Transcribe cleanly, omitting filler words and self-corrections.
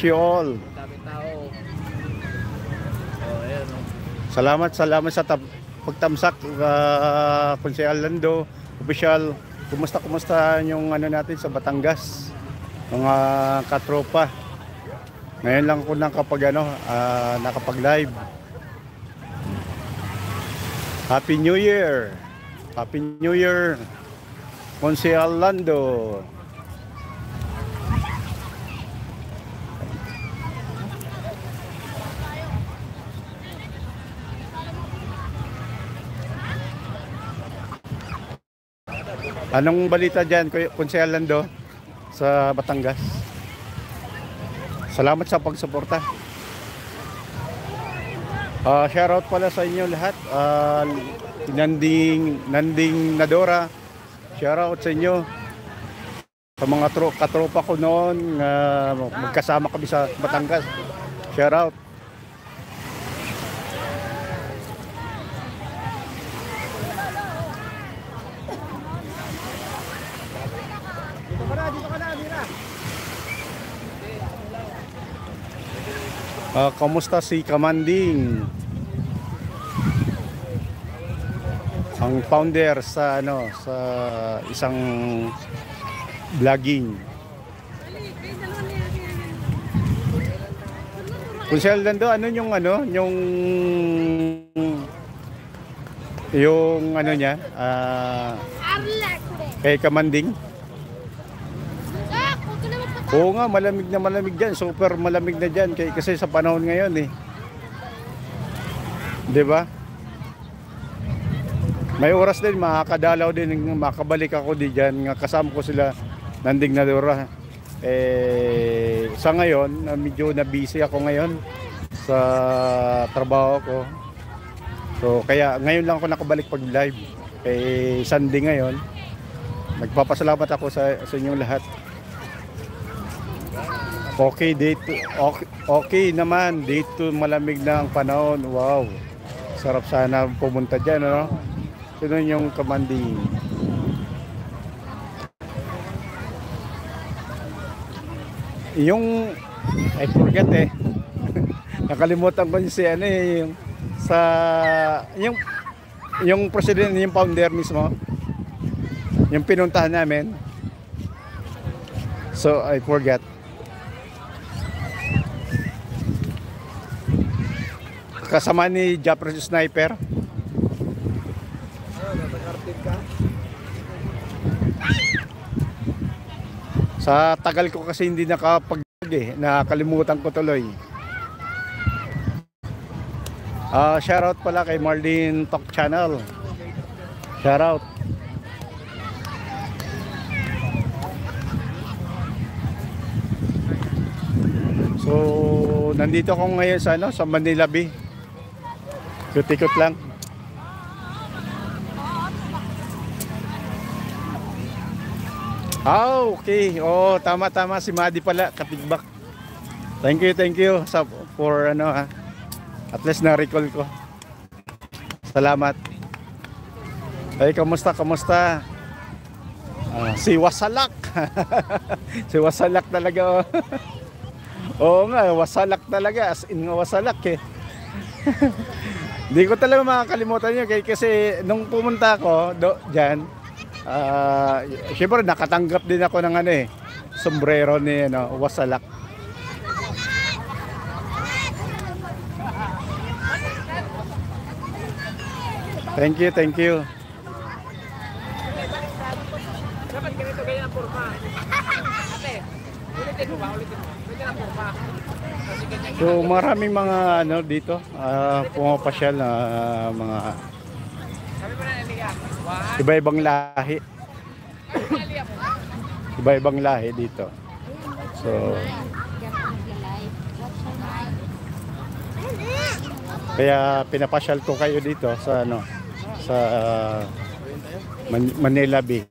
bless you all. Daming tao. Oh, ayan, oh. Salamat sa pagtamsak, Konsehal Lando, official. Kumusta yung ano natin sa Batangas, mga katropa. Ngayon lang ako nakapag-live. Happy New Year! Happy New Year, Konsehal Lando. Anong balita dyan, Konsehal Lando, sa Batangas? Salamat sa pagsuporta. Shoutout pala sa inyo lahat. Nanding Nadora, shoutout sa inyo. Sa mga katropa ko noon, magkasama kami sa Batangas. Shoutout. Dito ka na, Mira. Kamusta si Kamanding? Ang founder sa sa isang vlogging. Konsehal Lando, yung ano niya, kay Kamanding. Oo nga, malamig na malamig dyan. Super malamig na dyan. Kasi sa panahon ngayon eh. 'Di ba? May oras din, makakadalaw din. Makabalik ako di dyan. Kasama ko sila Nanding Nadora. Sa ngayon, medyo na busy ako ngayon sa trabaho ko. So kaya ngayon lang ako nakabalik pag live. Sunday ngayon. Nagpapasalamat ako sa inyong lahat. Okay, okay naman dito, malamig na ang panahon. Wow, sarap sana pumunta dyan, ano? Sino yung Kamanding? Yung I forget eh. Nakalimutan ko si yung sa yung president, yung founder mismo, yung pinuntahan namin. So I forget. Kasama ni Japper Sniper. Sa tagal ko kasi hindi nakalimutan ko tuloy. Shoutout pala kay Marlene Talk Channel. Shoutout. So nandito ako ngayon sa Manila Bay. Ikot-ikot lang. Okay. Oh, tama si Madi pala, Katigbak. Thank you for at least na-recall ko. Salamat. Hey, kamusta? Si Wasalak. Si Wasalak talaga. Oo nga, wasalak talaga. As in wasalak eh. Hindi ko talaga makakalimutan yun kasi nung pumunta ako dyan, syempre nakatanggap din ako ng sombrero ni Wasalak. Thank you. Dapat ganito ganyan ang forma. Ate, ulitin mo. Ganyan ang forma. So maraming mga dito, pumapasyal na mga iba-ibang lahi. Iba-ibang lahi dito. So kaya pinapasyal ko kayo dito sa sa Manila Bay.